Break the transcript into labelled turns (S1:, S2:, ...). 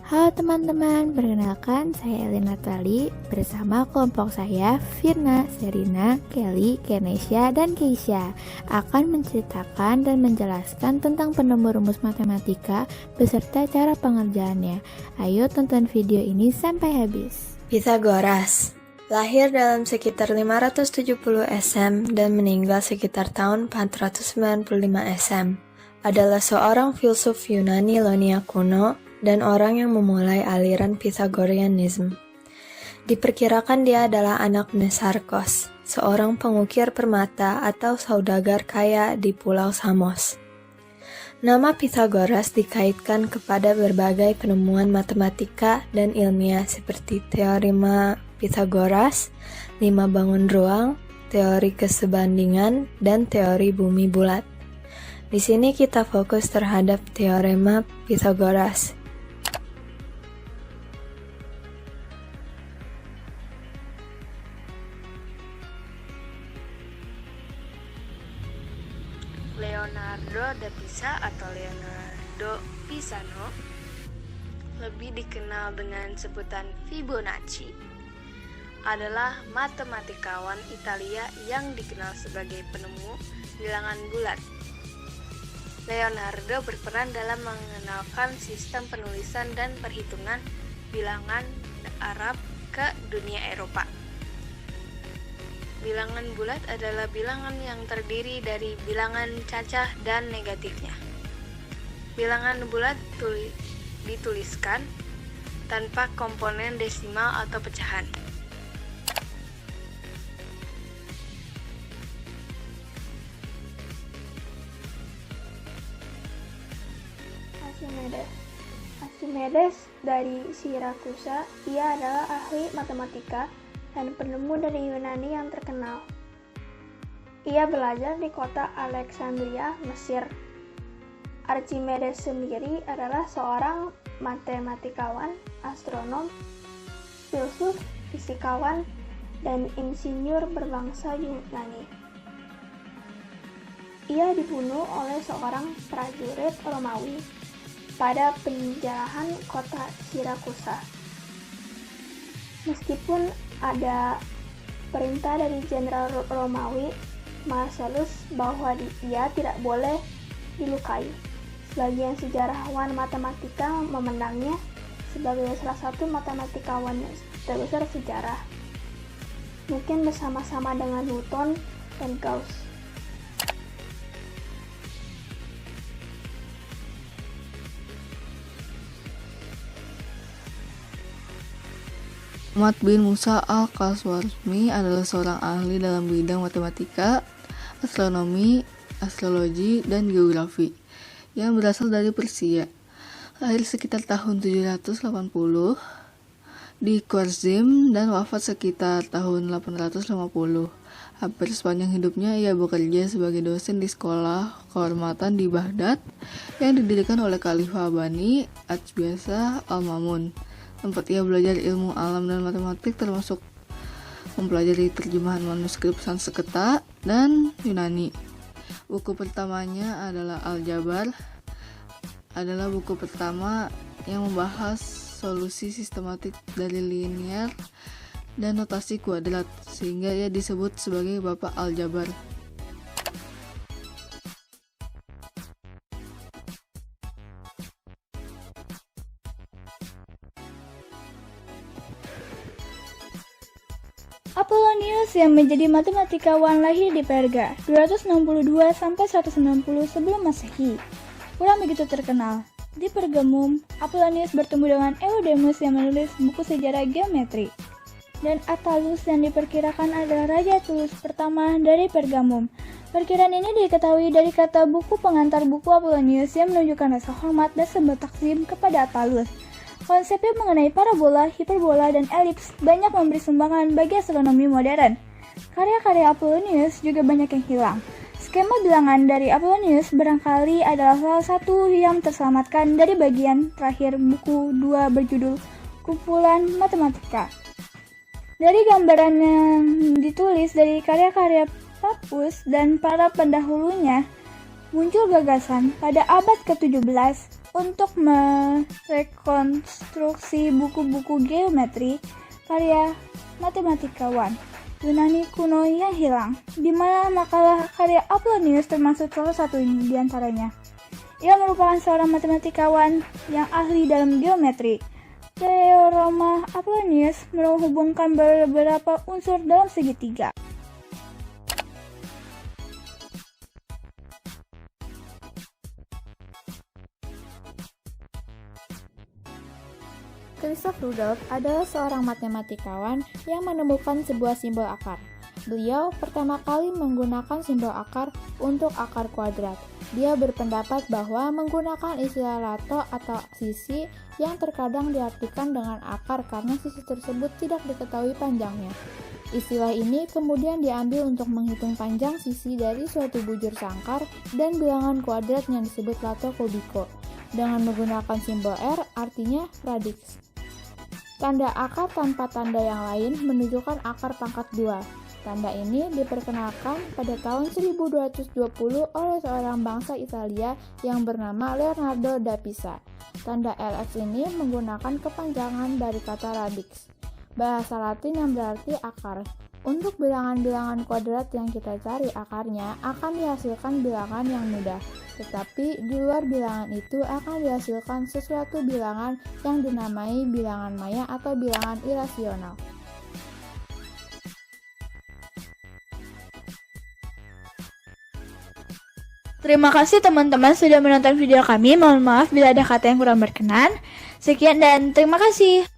S1: Halo teman-teman, perkenalkan saya Elina Tali bersama kelompok saya Firna, Serina, Kelly, Kenesha, dan Keisha akan menceritakan dan menjelaskan tentang penemu rumus matematika beserta cara pengerjaannya. Ayo tonton video ini sampai habis.
S2: Pythagoras lahir dalam sekitar 570 SM dan meninggal sekitar tahun 495 SM. Adalah seorang filsuf Yunani Ionia kuno dan orang yang memulai aliran Pythagoreanism. Diperkirakan dia adalah anak Mnesarkos, seorang pengukir permata atau saudagar kaya di Pulau Samos. Nama Pythagoras dikaitkan kepada berbagai penemuan matematika dan ilmiah seperti teorema Pythagoras, 5 bangun ruang, teori kesebandingan, dan teori bumi bulat. Di sini kita fokus terhadap teorema Pythagoras.
S3: Leonardo da Pisa atau Leonardo Pisano, lebih dikenal dengan sebutan Fibonacci, adalah matematikawan Italia yang dikenal sebagai penemu bilangan bulat. Leonardo berperan dalam mengenalkan sistem penulisan dan perhitungan bilangan Arab ke dunia Eropa. Bilangan bulat adalah bilangan yang terdiri dari bilangan cacah dan negatifnya. Bilangan bulat dituliskan tanpa komponen desimal atau pecahan.
S4: Archimedes dari Sirakusa, ia adalah ahli matematika dan penemu dari Yunani yang terkenal. Ia belajar di kota Alexandria, Mesir. Archimedes sendiri adalah seorang matematikawan, astronom, filsuf, fisikawan, dan insinyur berbangsa Yunani. Ia dibunuh oleh seorang prajurit Romawi pada penjarahan kota Sirakusa. Meskipun ada perintah dari Jenderal Romawi Marcellus bahwa dia tidak boleh dilukai, sebagian sejarawan matematika memandangnya sebagai salah satu matematikawan terbesar sejarah, mungkin bersama-sama dengan Newton dan Gauss.
S5: Ahmad bin Musa al-Khwarizmi adalah seorang ahli dalam bidang matematika, astronomi, astrologi, dan geografi yang berasal dari Persia. Lahir sekitar tahun 780 di Khwarizm dan wafat sekitar tahun 850. Hampir sepanjang hidupnya ia bekerja sebagai dosen di sekolah kehormatan di Baghdad yang didirikan oleh Khalifah Bani Abbasiyah Al-Mamun. Tempat ia belajar ilmu alam dan matematik termasuk mempelajari terjemahan manuskrip Sanskerta dan Yunani. Buku pertamanya adalah Al-Jabar, adalah buku pertama yang membahas solusi sistematik dari linear dan notasi kuadrat, sehingga ia disebut sebagai Bapak Al-Jabar.
S6: Apollonius yang menjadi matematikawan lahir di Perga 262 sampai 190 sebelum Masehi. Kurang begitu terkenal. Di Pergamum, Apollonius bertemu dengan Eudemus yang menulis buku sejarah geometri. Dan Attalus yang diperkirakan adalah Raja Tulus pertama dari Pergamum. Perkiraan ini diketahui dari kata buku pengantar buku Apollonius yang menunjukkan rasa hormat dan sebuah takzim kepada Attalus. Konsepnya mengenai parabola, hiperbola, dan elips banyak memberi sumbangan bagi astronomi modern. Karya-karya Apollonius juga banyak yang hilang. Skema bilangan dari Apollonius barangkali adalah salah satu yang terselamatkan dari bagian terakhir buku 2 berjudul Kumpulan Matematika. Dari gambaran yang ditulis dari karya-karya Pappus dan para pendahulunya, muncul gagasan pada abad ke-17 untuk merekonstruksi buku-buku geometri karya matematikawan Yunani kuno yang hilang, di mana makalah karya Apollonius termasuk salah satu di antaranya. Ia merupakan seorang matematikawan yang ahli dalam geometri. Teorema Apollonius menghubungkan beberapa unsur dalam segitiga.
S1: Christoph Rudolph adalah seorang matematikawan yang menemukan sebuah simbol akar. Beliau pertama kali menggunakan simbol akar untuk akar kuadrat. Dia berpendapat bahwa menggunakan istilah lato atau sisi yang terkadang diartikan dengan akar karena sisi tersebut tidak diketahui panjangnya. Istilah ini kemudian diambil untuk menghitung panjang sisi dari suatu bujur sangkar dan bilangan kuadrat yang disebut lato kubiko. Dengan menggunakan simbol R artinya radix. Tanda akar tanpa tanda yang lain menunjukkan akar pangkat 2. Tanda ini diperkenalkan pada tahun 1220 oleh seorang bangsa Italia yang bernama Leonardo da Pisa. Tanda LX ini menggunakan kepanjangan dari kata radix, bahasa Latin yang berarti akar. Untuk bilangan-bilangan kuadrat yang kita cari akarnya akan dihasilkan bilangan yang mudah. Tetapi di luar bilangan itu akan dihasilkan sesuatu bilangan yang dinamai bilangan maya atau bilangan irasional.
S6: Terima kasih teman-teman sudah menonton video kami. Mohon maaf bila ada kata yang kurang berkenan. Sekian dan terima kasih.